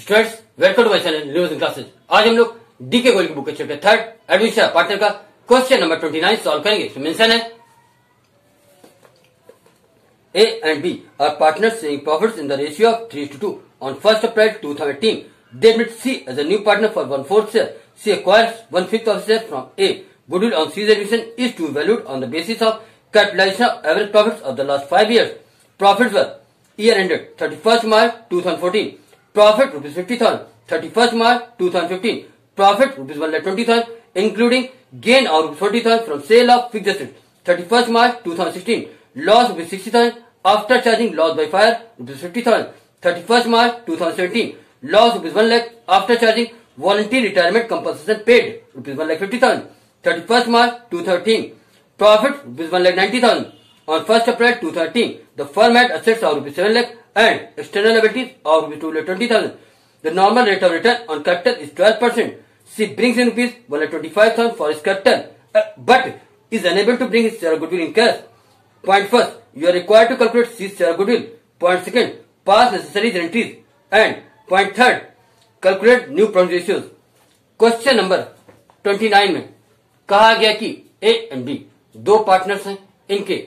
Students, welcome to my channel news in classes. आज हम लोग डी के गोयल की बुक के चैप्टर 3 एडमिशन पार्टनर का क्वेश्चन नंबर 29 सॉल्व करेंगे। तो मेंशन है A and B are partners sharing profits in the ratio of 3:2 on 1st April 2018. They meet C as a new partner for 1/4 share. C acquires 1/5 of share from A. Goodwill on C's addition is to be valued on the basis of capitalization of average profits of the last 5 years. Profits were year ended 31st March 2014. Profit rupees 50,000. 31st March 2015. Profit rupees 1,20,000, including gain of rupees 40,000 from sale of fixed assets. 31st March 2016. Loss rupees 60,000 after charging loss by fire rupees 50,000. 31st March 2017. Loss rupees 1 lakh after charging voluntary retirement compensation paid rupees 1,50,000. 31st March 2013. Profit rupees 1,90,000. On 1st April 2013, the firm had assets of rupees 7 lakh and external liabilities of rupees 2,20,000. The normal rate of return on capital is 12%. She brings in rupees 1,25,000 for his capital, but is unable to bring his share of goodwill in cash. Point first, you are required to calculate C's share of goodwill. Point second, pass necessary entries. And point third, calculate new profit ratios. Question number 29 में कहा गया कि A and B दो partners हैं, इनके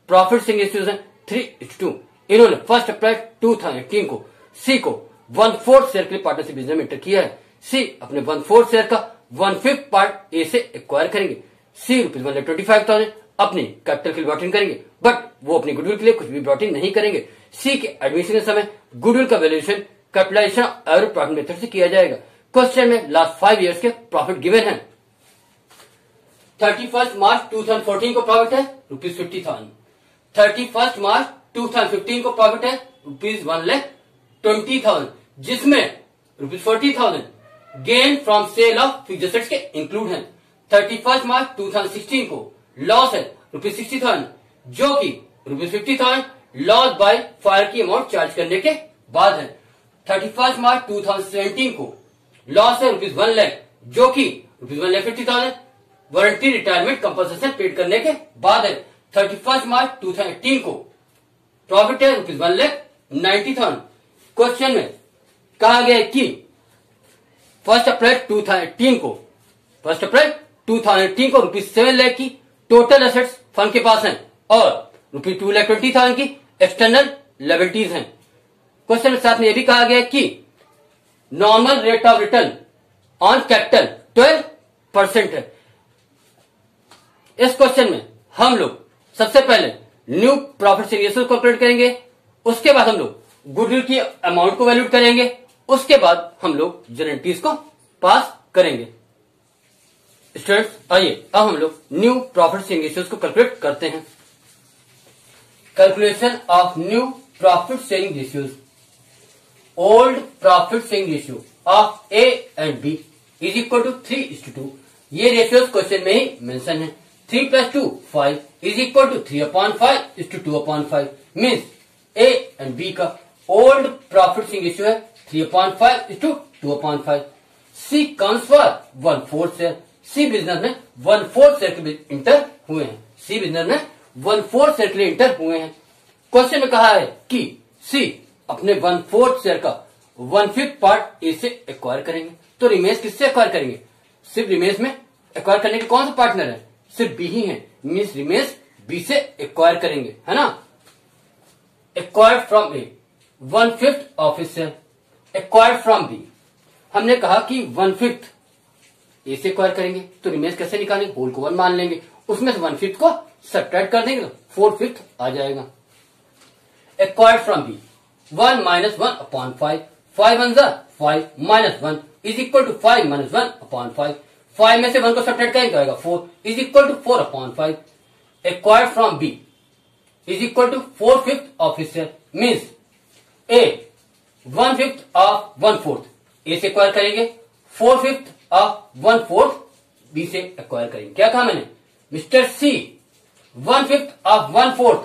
profit sharing ratios हैं 3:2। इन्होंने 1 अप्रैल 2018 को C को 1/4 शेयर के लिए पार्टनरशिप बिजनेस में एंटर किया है। C अपने 1/4 शेयर का 1/5 पार्ट A से एक्वायर करेंगे। C रुपीज 1,25,000 अपनी कैपिटल के लिए ब्रॉट इन करेंगे, बट वो अपनी गुडविल के लिए कुछ भी ब्रॉट इन नहीं करेंगे। C के एडमिशन के समय गुडविल का valuation capitalization average profit method से किया जाएगा। क्वेश्चन में लास्ट 5 इयर्स के प्रॉफिट गिवन है। 31st मार्च 2014 को प्रॉफिट है रुपीज 50,000। 31st मार्च 2015 को प्रॉफिट है रुपीज 1,20,000, जिसमें rupees 40,000 gain from sale of fixed assets के इंक्लूड है। 31st मार्च 2016 को लॉस है रुपीज 60,000, जो कि रुपीज 50,000 लॉस बाय फायर की अमाउंट चार्ज करने के बाद है। 31st मार्च 2017 को लॉस है रुपीज 1 लाख, जो कि rupees 1,50,000 warranty retirement compensation paid करने के बाद है। 31st मार्च 2018 को प्रॉफिट है रुपीज 1,90,000। क्वेश्चन में कहा गया कि 1 अप्रैल 2018 को रुपीज 7 लाख की टोटल एसेट्स फर्म के पास हैं और रुपीज 2,20,000 की एक्सटर्नल लायबिलिटीज हैं। क्वेश्चन के साथ में यह भी कहा गया कि normal rate of return on capital 12% है। इस क्वेश्चन में हम लोग सबसे पहले new profit sharing ratio calculate करेंगे, उसके बाद हम लोग गुडविल की अमाउंट को वैल्यूट करेंगे, उसके बाद हम लोग जनरलिटीज को पास करेंगे। स्टूडेंट्स, आइए अब हम लोग न्यू प्रॉफिट शेयरिंग रेशियोज को कैलकुलेट करते हैं। Calculation of new profit sharing ratios. Old profit sharing ratio of A and B is equal to 3:2। ये रेशियोज क्वेश्चन में ही मेंशन है। 3 + 2 5 is equal to 3/5:2/5 means A and B का old profit sharing ratio है 3/5:2/5। C comes for 1/4 share. C business में 1/4 share के लिए inter हुए हैं। C बिजनेस में 1/4 शेयर के लिए इंटर हुए हैं। क्वेश्चन में कहा है कि C अपने 1/4 शेयर का 1/5 पार्ट A से एक्वायर करेंगे। तो रिमेश किससे एक्वायर करेंगे? सिर्फ रिमेश में एक्वायर करने के कौन सा पार्टनर है? सिर्फ B ही है, मीन्स रिमेश B से एक्वायर करेंगे, है ना। Acquired from A 1/5 of his share. Acquired from B हमने कहा कि 1/5 A से एक्वायर करेंगे, तो रिमेश कैसे निकालेंगे? होल को 1 मान लेंगे, उसमें से 1/5 को सब्ट्रैक्ट कर देंगे तो 4/5 आ जाएगा। Acquired from B 1 - 1/5 5 1 5 - 1 is equal to 5 - 1/5। 5 में से 1 को सब्ट्रैक्ट करेंगे तो आएगा 4 is equal to 4/5। Acquired from B is equal to 4/5 of his share means A 1/5 of 1/4 A से एक्वायर करेंगे, 4/5 ऑफ 1/4 B से एक्वायर करेंगे। क्या कहा मैंने? मिस्टर C 1/5 ऑफ 1/4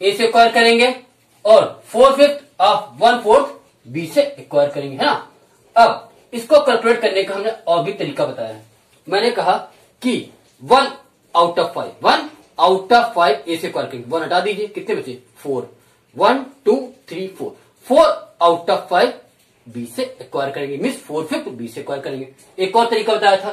A से एक्वायर करेंगे और 4/5 ऑफ 1/4 B से एक्वायर करेंगे, है ना। अब इसको कैलकुलेट करने का हमने और भी तरीका बताया है। मैंने कहा कि 1 आउट ऑफ 5 A से एक्वायर करेंगे। 1 हटा दीजिए, कितने बचे? 4। 1 2 3 4 4 आउट ऑफ 5 बी से एक्वायर करेंगे, मीन्स 4/5 बी से एक्वायर करेंगे। एक और तरीका बताया था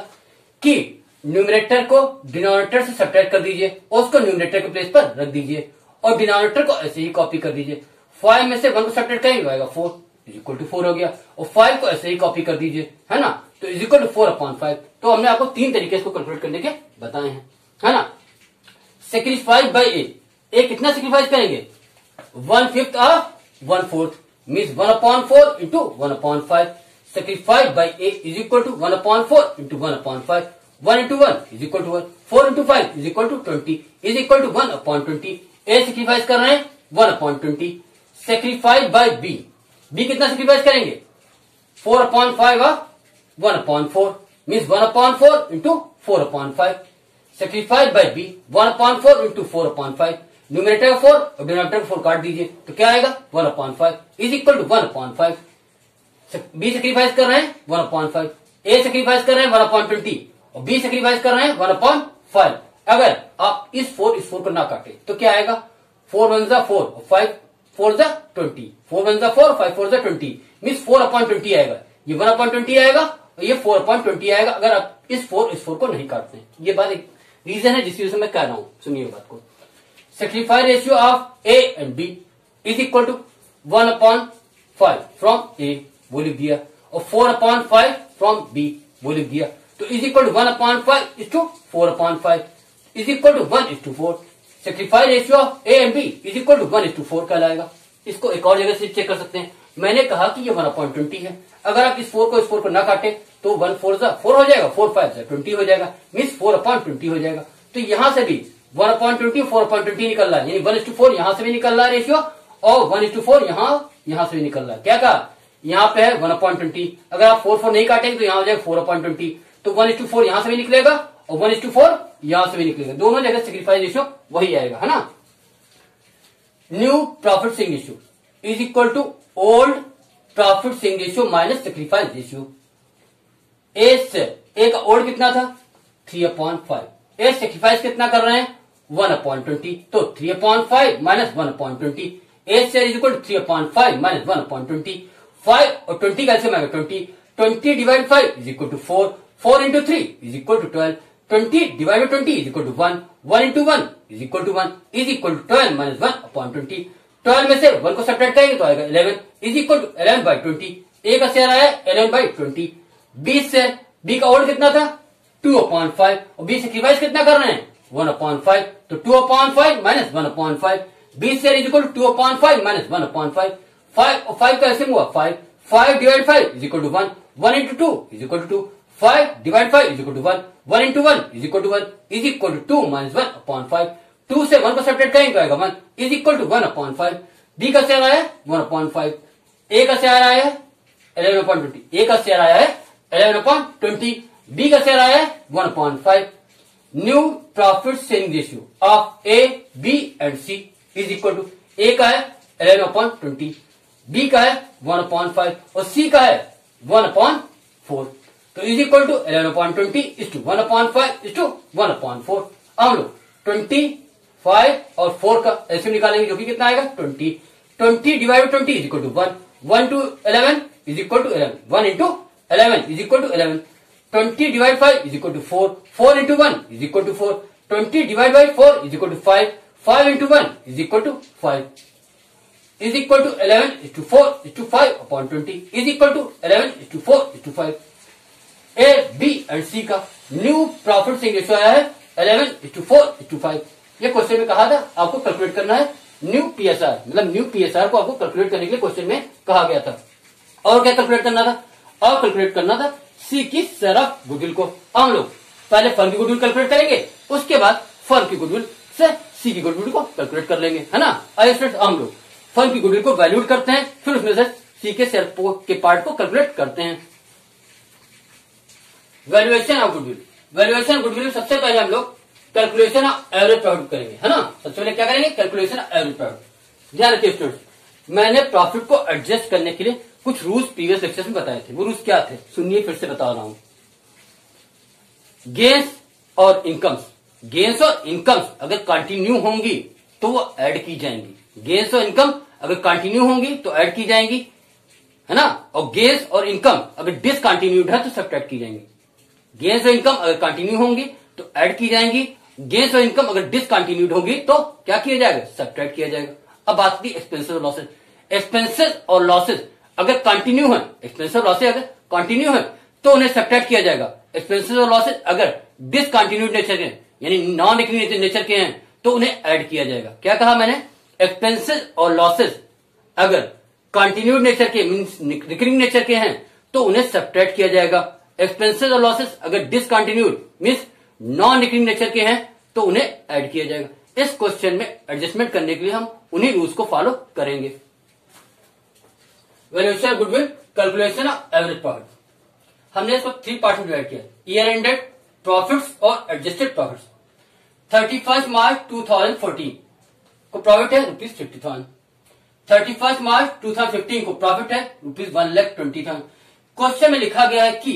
कि न्यूमरेटर को डिनोमिनेटर से सब्ट्रैक्ट कर दीजिए और उसको न्यूमरेटर के प्लेस पर रख दीजिए और डिनोमिनेटर को ऐसे ही कॉपी कर दीजिए। 5 में से 1 को सब्ट्रैक्ट करेंगे आएगा 4 इज इक्वल टू 4 हो गया, और 5 को ऐसे ही कॉपी कर दीजिए, है ना, तो इज इक्वल टू 4/5। तो हमने आपको 3 तरीके इसको कैलकुलेट करने के बताए हैं, है ना। सेक्रीफाइस बाय ए कितना सेक्रीफाइस करेंगे, 1/5 of 1/4 means 1/4 into 1/5। Sacrifice by A is equal to 1/4 into 1/5। 1 into 1 is equal to 1, 4 into 5 is equal to 20 is equal to 1/20। A sacrifice कर रहे हैं 1/20। सेक्रीफाइस बाय बी, बी कितना सेक्रीफाइस करेंगे, 4/5 of 1/4 means 1/4 into 4/5। Sacrifice by B 1/4 into 4/5, numerator 4 और denominator 4 काट दीजिए तो क्या आएगा 1/5 is equal to 1/5। B sacrifice कर रहे हैं 1/5, ए सेक्रीफाइस कर रहे हैं 1/20 और बी सेक्रीफाइस कर रहे हैं 1/5। अगर आप इस 4 को ना काटे तो क्या आएगा, 4 1 जा 4 और 5 4 जा 20, 4 1 जा 4 5 4 जा 20 मीन्स 4/20 आएगा, ये 1/20 आएगा और ये 4/20 आएगा अगर आप इस 4 को नहीं काटते हैं। ये बात एक रीजन है जिसकी वजह से मैं कह रहा हूं, सुनिए बात को। Sacrifice ratio of A and B is equal to 1/5 from A वो लिख दिया और 4/5 फ्रॉम बी वो लिख दिया, तो is equal to 1/5 is to 4/5 is equal to 1:4। Sacrifice ratio of A and B is equal to 1:4 कहलाएगा। इसको एक और जगह से चेक कर सकते हैं, मैंने कहा कि ये 1/20 है, अगर आप इस 4 को ना काटे तो 1 4 जा 4 हो जाएगा, 4 5 जा 20 हो जाएगा मीन्स 4/20 हो जाएगा। तो यहां से भी 1/20 4/20 निकल रहा है, यानी 1:4 यहां से भी निकल रहा है रेशियो और 1:4 यहां से भी निकल रहा है। क्या कहा, यहाँ पे है 1/20, अगर आप 4 नहीं काटेंगे तो यहां हो जाएगा 4/20, तो 1:4 यहां से भी निकलेगा और 1:4 यहां से भी निकलेगा, दोनों जगह सेक्रीफाइस रेशियो वही आएगा, है ना। New profit sharing ratio is equal to old profit sharing ratio minus sacrifice ratio. A का ओल्ड कितना था 3/5, ए सेक्रीफाइस कितना कर रहे हैं 1/20, तो 3/5 minus 1/20, A share is equal to 3/5 minus 1/20। 5 और 20 कैसे आएगा 20 divide 5 is equal to 4, 4 into 3 is equal to 12, 20 divide 20 is equal to 1, 1 into 1 is equal to 1 is equal to 12 minus 1/20। 12 में से 1 को सब्ट्रैक्ट करेंगे तो आएगा 11 इज इक्वल टू 11/20। ए का शेयर आया 11/20। बी शेयर, बी का ओल्ड कितना था 2/5 और बी सेक्रीफाइस कितना कर रहे हैं 1/5, तो 2/5 minus 1/5, B share is equal to 2/5 minus 1/5। 5 और 5 का ऐसे हुआ 5 divide 5 is equal to 1, 1 into 2 is equal to 2, 5 divide 5 is equal to 1, 1 into 1 is equal to 1 is equal to 2 minus 1/5। 2 से 1 को सेपरेट करेंगे तो आएगा 1 इज इक्वल टू 1/5। बी का शेयर आया है 1/5, ए का शेयर आया है 11/20, ए का शेयर आया है 11/20, बी का शेयर आया है 1/5। New profit sharing ratio of A B and C is equal to, A का है 11/20, बी का है 1/5 और सी का है 1/4, तो is equal to 11/20 is to 1/5 is to 1/4। हम लोग 25 और 4 का ऐसे निकालेंगे जो कि कितना आएगा 20, 20 divide 20 is equal to 1, 1 to 11 is equal to 11, 1 into 11 is equal to 11, 20 divide 5 is equal to 4, 4 into 1 is equal to 4, 20 divide by 4 is equal to 5, 5 into 1 is equal to 5 is equal to 11 is to 4 is to 5/20 is equal to 11 is to 4 is to 5। A, B and C का new profit sharing ratio आया है 11 is to 4 is to 5। ये question में कहा था आपको calculate करना है न्यू पीएसआर, मतलब न्यू पीएसआर को आपको कैलकुलेट करने के लिए क्वेश्चन में कहा गया था। और क्या कैलकुलेट करना था, और कैलकुलेट करना था सी की शेयर ऑफ गुडविल को। हम लोग पहले फर्म की गुडविल कैलकुलेट करेंगे, उसके बाद फर्म की गुडविल से सी की गुडविल को कैलकुलेट कर लेंगे, है ना। आइए स्टूडेंट्स, हम लोग फर्म की गुडविल को वैल्यूड करते हैं, फिर उसमें से सी के शेयर के पार्ट को कैलकुलेट करते हैं। Valuation of goodwill, valuation goodwill में सबसे पहले हम लोग कैलकुलेशन ऑफ एवरेज प्रॉफिट करेंगे, है ना। सबसे पहले क्या करेंगे, कैलकुलेशन ऑफ एवरेज प्रॉफिट। ध्यान रखिए स्टूडेंट्स, मैंने प्रॉफिट को एडजस्ट करने के लिए कुछ रूल्स प्रीवियस लेक्चर्स में बताए थे। वो रूल्स क्या थे सुनिए, फिर से बता रहा हूं। गेन्स और इनकम्स, गेन्स और इनकम्स अगर कंटिन्यू होंगी तो वो ऐड की जाएंगी। गेन्स और इनकम अगर कंटिन्यू होंगी तो ऐड की जाएंगी, है ना। और गेन्स और इनकम अगर डिसकंटिन्यूड है तो सब्ट्रैक्ट की जाएंगी। गेन्स और इनकम अगर कंटिन्यू होंगी तो ऐड की जाएंगी। गेन्स और इनकम अगर डिसकंटिन्यूड होगी तो क्या किया जाएगा, सब्ट्रैक्ट किया जाएगा। अब बात की एक्सपेंसेस और लॉसेस। एक्सपेंसेस और लॉसेस अगर कंटिन्यू है, एक्सपेंसेस और लॉसेस अगर कंटिन्यू है तो उन्हें सब्ट्रैक्ट किया जाएगा। एक्सपेंसेस और लॉसेस अगर डिसकंटिन्यूड नेचर के यानी नॉन रिकरिंग नेचर के हैं तो उन्हें ऐड किया जाएगा। क्या कहा मैंने, एक्सपेंसेस और लॉसेस अगर कंटिन्यूड नेचर के मींस रिकरिंग नेचर के हैं तो उन्हें सब्ट्रैक्ट किया जाएगा। एक्सपेंसेस और लॉसेस अगर discontinued means non recurring nature के हैं तो उन्हें ऐड किया जाएगा। इस क्वेश्चन में एडजस्टमेंट करने के लिए हम उन्हीं रूल्स को फॉलो करेंगे। Valuation of goodwill, calculation of average profit. हमने इसको 3 पार्ट में डिवाइड किया, ईयर एंडेड प्रॉफिट्स और एडजस्टेड प्रॉफिट्स। 31 मार्च 2014 को प्रॉफिट है ₹50,000। 31 मार्च 2015 को प्रॉफिट है ₹1,20,000। क्वेश्चन में लिखा गया है कि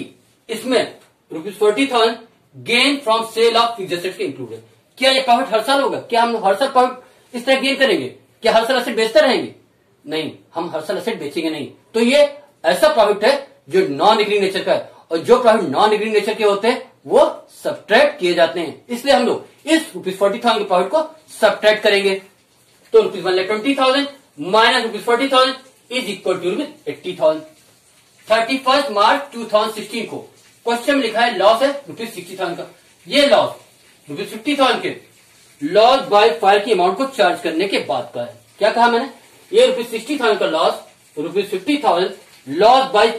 इसमें ₹40,000 gain from sale of fixed assets के इंक्लूड है। क्या ये प्रॉफिट हर साल होगा? क्या हम हर साल प्रॉफिट इस तरह गेन करेंगे? क्या हर साल एसेट बेचते रहेंगे? नहीं, हम हर साल एसेट बेचेंगे नहीं। तो ये ऐसा प्रॉफिट है जो नॉन रिकरिंग नेचर का है, और जो प्रॉफिट नॉन रिकरिंग नेचर के होते हैं वो सब्ट्रैक्ट किए जाते हैं। इसलिए हम लोग इस ₹40,000 के प्रॉफिट को सब्ट्रैक्ट करेंगे। तो ₹1,20,000 माइनस ₹40,000 इज इक्वल टू ₹80,000। 31 मार्च 2016 को क्वेश्चन में लिखा है लॉस है ₹60,000 का। ये लॉस ₹50,000 के लॉस बाय फायर की अमाउंट को चार्ज करने के बाद का है। क्या कहा मैंने, ये ₹60,000 का लॉस ₹50,000 लॉस बाय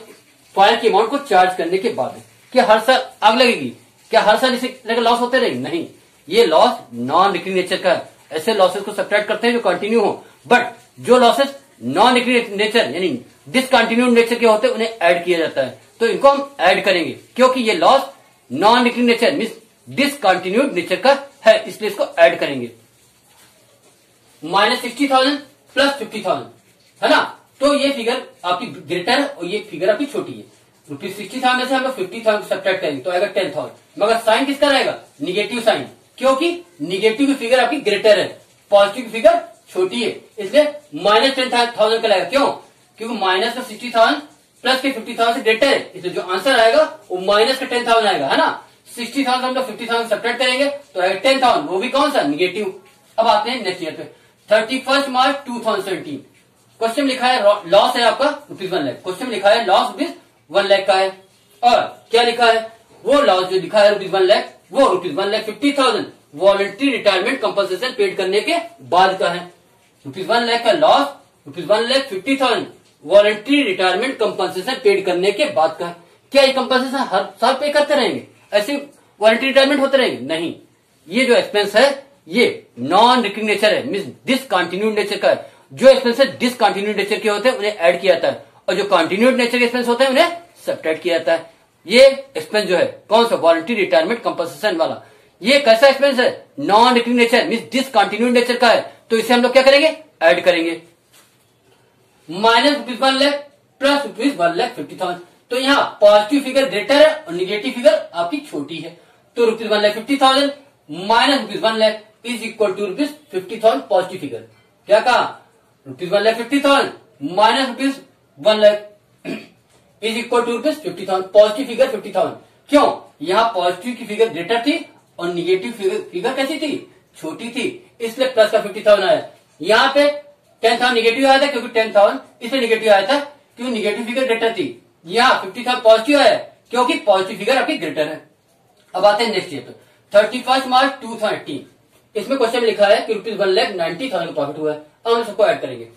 फायर की अमाउंट को चार्ज करने के बाद है। क्या हर साल आग लगेगी? क्या हर साल इसे तरह का लॉस होते रहेंगे? नहीं, ये लॉस नॉन रिकरिंग नेचर का है। ऐसे लॉसेस को सब्ट्रैक्ट करते हैं जो कंटिन्यू हो, बट जो लॉसेस नॉन रिकरिंग नेचर यानी डिसकंटिन्यूड नेचर के होते हैं उन्हें ऐड किया जाता है। तो इनको हम ऐड करेंगे क्योंकि ये loss non recurring nature means discontinued nature का है, इसलिए इसको ऐड करेंगे। -60,000 प्लस 50,000 है ना। तो ये फिगर आपकी ग्रेटर है और ये फिगर आपकी छोटी है। ₹60,000 में से हम लोग 50,000 को सब्ट्रैक्ट करेंगे तो आएगा 10,000, मगर साइन किसका रहेगा, निगेटिव साइन, क्योंकि निगेटिव की फिगर आपकी ग्रेटर है, पॉजिटिव की फिगर छोटी है, इसलिए -10,000 का लगेगा। क्यों? क्योंकि माइनस का 60,000 प्लस के 50,000 से ग्रेटर है, इसलिए जो आंसर आएगा वो माइनस का 10,000 आएगा, है ना। 60,000 हम लोग 50,000 सब्ट्रैक्ट करेंगे तो आएगा 10,000, वो भी कौन सा, निगेटिव। अब आते हैं नेक्स्ट ईयर पे, 31 मार्च 2017 क्वेश्चन लिखा है लॉस है आपका ₹1,00,000। क्वेश्चन लिखा है लॉस ₹1,00,000 का है, और क्या लिखा है, वो लॉस जो लिखा है ₹1,00,000 वो ₹1,50,000 वॉलंटरी रिटायरमेंट कंपनसेशन पेड करने के बाद का है। ₹1,00,000 का loss ₹1,50,000 voluntary retirement compensation paid करने के बाद का है। क्या ये कंपनसेशन हर साल पे करते रहेंगे, ऐसे वॉलंटरी रिटायरमेंट होते रहेंगे? नहीं, ये जो एक्सपेंस है ये नॉन रिकरिंग नेचर है, मींस डिसकंटिन्यूड नेचर का है। जो एक्सपेंसेस डिसकंटिन्यूड नेचर के होते हैं उन्हें ऐड किया जाता है, और जो कंटिन्यूड नेचर के एक्सपेंस होते हैं उन्हें सब्ट्रैक्ट किया जाता है। ये एक्सपेंस जो है कौन सा, वॉलंटरी रिटायरमेंट कंपनसेशन वाला, ये कैसा एक्सपेंस है, non recurring nature means discontinued nature का है, तो इसे हम लोग क्या करेंगे, ऐड करेंगे। -1,00,000 प्लस ₹1,50,000, तो यहाँ पॉजिटिव फिगर ग्रेटर है और निगेटिव फिगर आपकी छोटी है, तो ₹1,50,000 minus ₹1,00,000 is equal to ₹50,000 positive figure. क्या कहा, ₹1,50,000 minus ₹1,00,000 is equal to ₹50,000 positive figure 50,000। क्यों, यहाँ पॉजिटिव की फिगर ग्रेटर थी और निगेटिव फिगर कैसी थी, छोटी थी, इसलिए प्लस का 50,000 आया। यहाँ पे 10,000 निगेटिव आया था क्योंकि 10,000 इसलिए निगेटिव आया था क्योंकि निगेटिव फिगर ग्रेटर थी। यहाँ 50,000 पॉजिटिव आया क्योंकि पॉजिटिव फिगर आपकी ग्रेटर है। अब आते हैं नेक्स्ट ईयर पे, 31 मार्च 2018 इसमें क्वेश्चन में लिखा है कि ₹1,90,000 का प्रॉफिट हुआ है। अब हम सबको ऐड करेंगे,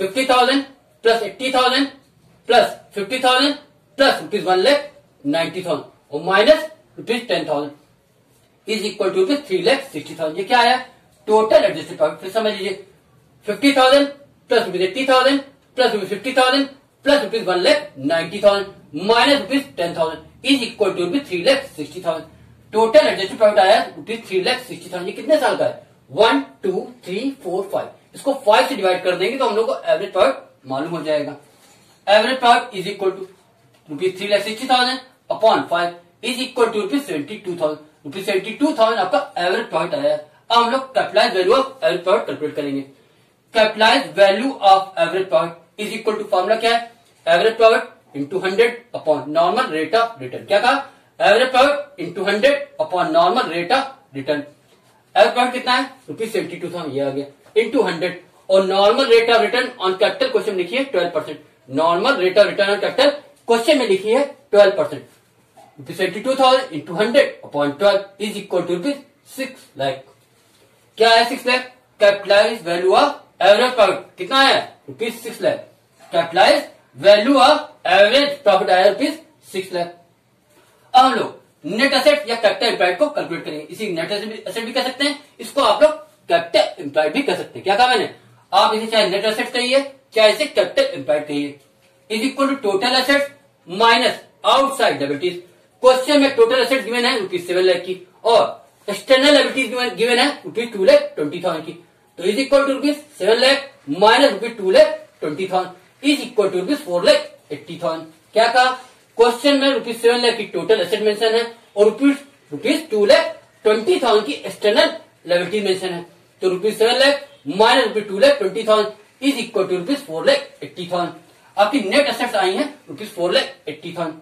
50,000 प्लस 80,000 प्लस 50,000 प्लस ₹1,90,000 और माइनस ₹10,000 इज इक्वल टू ₹3,60,000। ये क्या आया, टोटल एडजस्टेड प्रॉफिट। फिर समझ लीजिए, 50,000 plus ₹80,000 plus ₹50,000 plus ₹1,90,000 minus ₹10,000 is equal to ₹3,60,000। Total adjusted profit आया ₹3,60,000। ये कितने साल का है, 1 2 3 4 5, इसको 5 से डिवाइड कर देंगे तो हम लोग को एवरेज प्रॉफिट मालूम हो जाएगा। Average profit is equal to ₹3,60,000 upon 5 is equal to ₹72,000। ₹72,000 आपका एवरेज प्रॉफिट आया। अब हम लोग capitalise value of average profit calculate करेंगे। Capitalise value of average profit is equal to, formula क्या है, average profit into 100 upon normal rate of return. क्या कहा, average profit into 100 upon normal rate of return. Average profit कितना है, ₹72,000, ये आ गया, इंटू 100, और normal rate of return on capital question लिखिए 12%। Normal rate of return on capital question में लिखिए 12%। ₹72,000 into 100 upon 12 is equal to ₹6 lakh. क्या है 6 lakh, capitalise value of average profit कितना है, ₹6 lakh. Capitalise value of average profit आया ₹6 लाख। अब हम लोग नेट एसेट या कैपिटल एम्प्लॉयड को कैलकुलेट करेंगे। इसी नेट एसेट भी कह सकते हैं, इसको आप लोग कैपिटल एम्प्लॉयड भी कह सकते हैं। क्या कहा मैंने, आप इसे चाहे नेट एसेट कहिए चाहे इसे कैपिटल एम्प्लॉयड कहिए। Is equal to total asset minus outside liabilities. Question में टोटल एसेट गिवन है ₹7 लाख की और एक्सटर्नल लायबिलिटीज गिवन है ₹2,20,000 की। तो is equal to ₹7 lakh minus ₹2,20,000 is equal to ₹4,80,000। क्या कहा, क्वेश्चन में ₹7 लाख की टोटल एसेट मेंशन है और ₹2,20,000 की एक्सटर्नल लायबिलिटी मेंशन है। तो ₹7 lakh minus ₹2,20,000 is equal to ₹4,80,000। आपकी नेट एसेट्स आई हैं ₹4,80,000।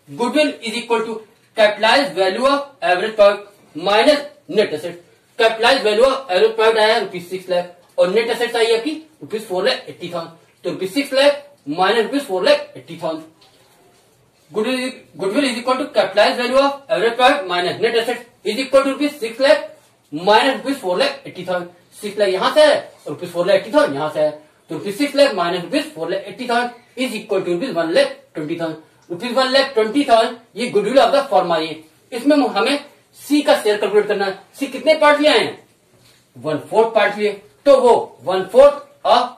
Goodwill is equal to capitalise value of average profit minus net asset. Capitalise value of average profit आया है ₹6 लाख और नेट एसेट्स आई है आपकी ₹4,80,000। तो ₹6 lakh minus ₹4,80,000। Goodwill is equal to capitalise value of average profit minus net asset is equal to ₹6 lakh minus ₹4,80,000। 6 lakh यहां से है और ₹4,80,000 यहां से है। तो ₹6 lakh minus ₹4,80,000 is equal to ₹1,20,000। ₹1,20,000 ये गुडविल ऑफ द फर्म आई है। इसमें हमें सी का शेयर कैलकुलेट करना है। सी कितने पार्ट लिए हैं, 1/4 पार्ट लिए, तो वो 1/4 ऑफ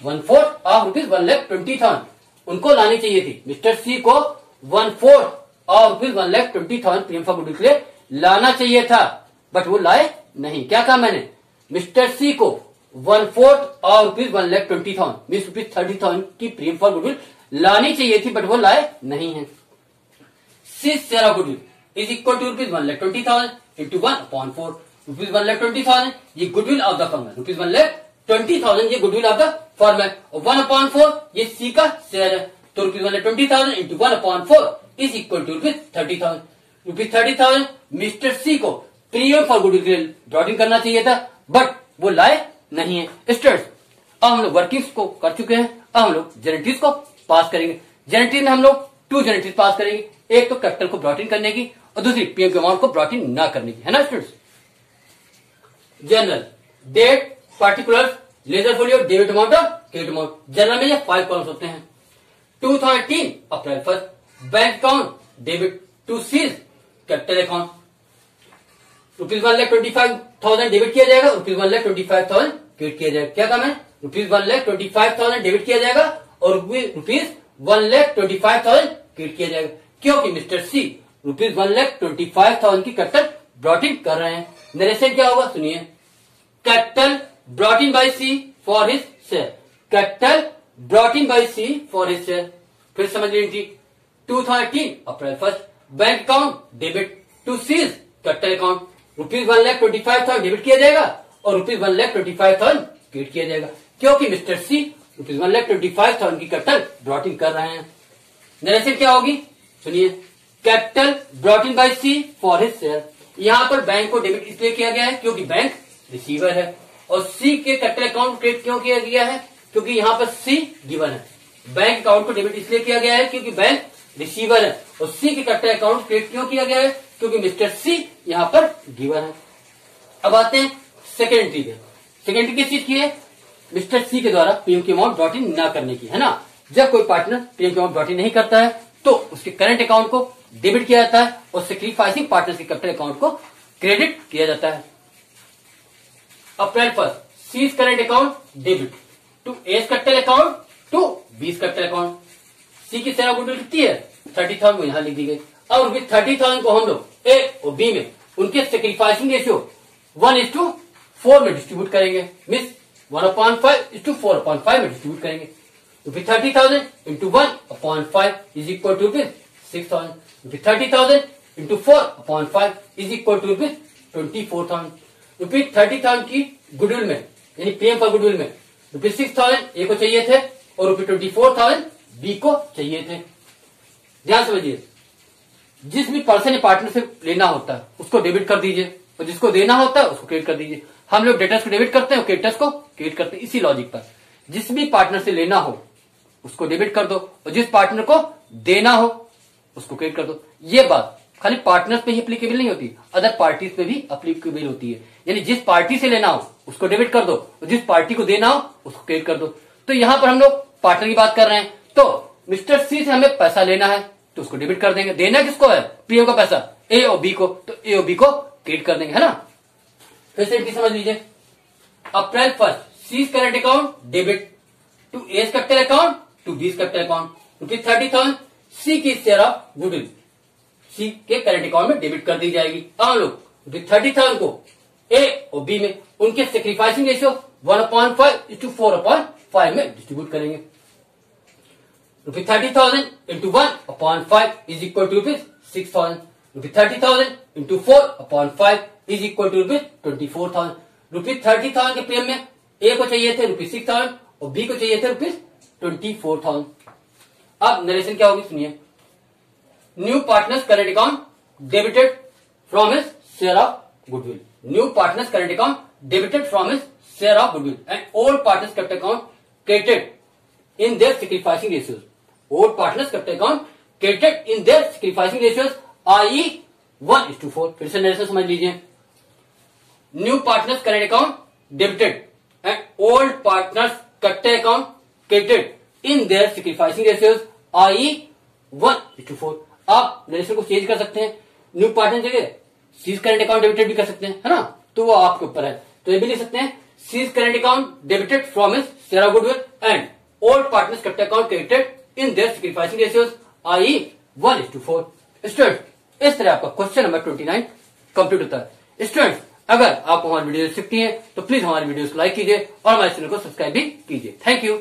₹1,20,000 उनको लानी चाहिए थी। मिस्टर सी को 1/4 ऑफ ₹1,20,000 पीएम फॉर गुडविल के लिए लाना चाहिए था, बट वो लाए नहीं। क्या कहा मैंने, मिस्टर सी को 1/4 ऑफ ₹1,20,000 मीन ₹30,000 की प्रीमियम फॉर गुडविल लानी चाहिए थी, बट वो लाए नहीं है। C share of goodwill is equal to ₹1,20,000 into 1/4। ₹1,20,000 ये गुडविल ऑफ द फर्म है। ₹1,20,000 ये गुडविल ऑफ द फर्म है और 1/4 ये सी का शेयर है। तो ₹1,20,000 into 1/4 is equal to ₹30,000। ₹30,000 mister C को प्रीमियम फॉर गुडविल के लिए ब्रॉट इन करना चाहिए था, बट वो लाए नहीं है। स्टूडेंट्स, अब हम लोग वर्किंग्स को कर चुके हैं, अब हम लोग जेनेटिव को पास करेंगे। जेनेटिव में हम लोग 2 जेनेटिव पास करेंगे, एक तो कैपिटल को ब्रॉट इन करने की और दूसरी पीएम के अमाउंट को ब्रॉट इन ना करने की, है ना students. Journal, date, particulars, ledger folio, debit amount और क्रेडिट अमाउंट। जनरल में ये 5 कॉलम्स होते हैं। 2018 April 1, bank account debit to C's capital account, ₹1,25,000 debit किया जाएगा, ₹1,25,000 क्रेडिट किया जाएगा। क्या काम है, ₹1,25,000 डेबिट किया जाएगा और ₹1,25,000 क्रेडिट किया जाएगा, क्योंकि मिस्टर सी ₹1,25,000 की कैपिटल ब्रॉट इन कर रहे हैं। नरेशन क्या होगा सुनिए, capital brought in by C for his share. Capital brought in by C for his share. फिर समझ लीजिए 2018 April 1, bank account debit to C's capital account, ₹1,25,000 debit किया जाएगा और ₹1,25,000 क्रेडिट किया जाएगा, क्योंकि मिस्टर सी ₹1,25,000 की कैपिटल ब्रॉट इन कर रहे हैं। नरेशन क्या होगी सुनिए, capital brought in by C for his share. यहां पर बैंक को डेबिट इसलिए किया गया है क्योंकि बैंक रिसीवर है, और सी के कैपिटल अकाउंट क्रेडिट क्यों किया गया है, क्योंकि यहां पर सी गिवन है। बैंक अकाउंट को डेबिट इसलिए किया गया है क्योंकि बैंक रिसीवर है, और सी के कैपिटल अकाउंट क्रेडिट क्यों किया गया है, क्योंकि मिस्टर सी यहां पर गिवन है। अब आते हैं सेकेंड एंट्री पे। सेकेंड एंट्री किस चीज की है, मिस्टर सी के द्वारा पीएम की अमाउंट ब्रॉट इन ना करने की, है ना। जब कोई पार्टनर पीएम की अमाउंट ब्रॉट इन नहीं करता है तो उसके करंट अकाउंट को डेबिट किया जाता है और सेक्रीफाइसिंग पार्टनर के कैपिटल अकाउंट को क्रेडिट किया जाता है। April 1, C's current account debit to A's capital account to B's capital account. C की शेयर गुडविल कितनी है 30,000 को यहां लिख दी गई। अब 30,000 को हम लोग ए और बी में उनके सेक्रीफाइसिंग रेशियो 1:4 में डिस्ट्रीब्यूट करेंगे, मीन 1/5:4/5 में डिस्ट्रीब्यूट करेंगे। तो फिर 30,000 into 1/5 is equal to 6,000। 30,000 into 4/5 is equal to 24,000। 30,000 की गुडविल में यानी पीएम फॉर गुडविल में ₹6,000 ए को चाहिए थे और ₹24,000 बी को चाहिए थे। ध्यान समझिए, जिस भी पर्सन या पार्टनर से लेना होता है उसको डेबिट कर दीजिए और जिसको देना होता है उसको क्रेडिट कर दीजिए। हम लोग डेटर्स को डेबिट करते हैं और क्रेडिटर्स को क्रेडिट करते हैं। इसी लॉजिक पर जिस भी पार्टनर से लेना हो उसको डेबिट कर दो और जिस पार्टनर को देना हो उसको क्रेडिट कर दो। ये बात खाली पार्टनर्स पे ही अप्लीकेबल नहीं होती, अदर पार्टीज पे भी अप्लीकेबल होती है। यानी जिस पार्टी से लेना हो उसको डेबिट कर दो और जिस पार्टी को देना हो उसको क्रेडिट कर दो। तो यहां पर हम लोग पार्टनर की बात कर रहे हैं, तो मिस्टर सी से हमें पैसा लेना है तो उसको डेबिट कर देंगे। देना किसको है? पीएम का पैसा ए और बी को, तो ए और बी को क्रेडिट कर देंगे, है ना। फिर से इनकी समझ लीजिए। April 1 C's current account debit to A's capital account to B's capital account ₹30,000 C की शेयर ऑफ गुडविल सी के करेंट अकाउंट में डेबिट कर दी जाएगी। हम लोग ₹30,000 को ए और बी में उनके सेक्रीफाइसिंग रेशियो 1/5:4/5 में डिस्ट्रीब्यूट करेंगे। ₹30,000 into 1/5 is equal to ₹6,000. ₹30,000 into 4/5 is equal to ₹24,000. ₹30,000 के प्रीमियम में ए को चाहिए थे ₹6,000 और बी को चाहिए थे ₹24,000। अब नरेशन क्या होगी सुनिए। New partners current account debited from his share of goodwill. New partners current account debited from his share of goodwill and old partners capital account credited in their sacrificing ratios. Old partners capital account credited in their sacrificing ratios i.e. 1:4। फिर से narration समझ लीजिए। New partners current account debited and old partners capital account credited in their sacrificing ratios i.e. 1:4। आप narration को change कर सकते हैं, new partner जगह सीज करेंट अकाउंट डेबिटेड भी कर सकते हैं, है ना। तो वो आपके ऊपर है। तो ये भी लिख सकते हैं C's current account debited from his share of goodwill and old partners capital account credited in their sacrificing ratios i.e. 1:4। Student, इस तरह आपका क्वेश्चन नंबर 29 कंप्लीट होता है। स्टूडेंट्स, अगर आपको हमारी वीडियो सीखती है तो प्लीज हमारी वीडियो को लाइक कीजिए और हमारे चैनल को सब्सक्राइब भी कीजिए। Thank you.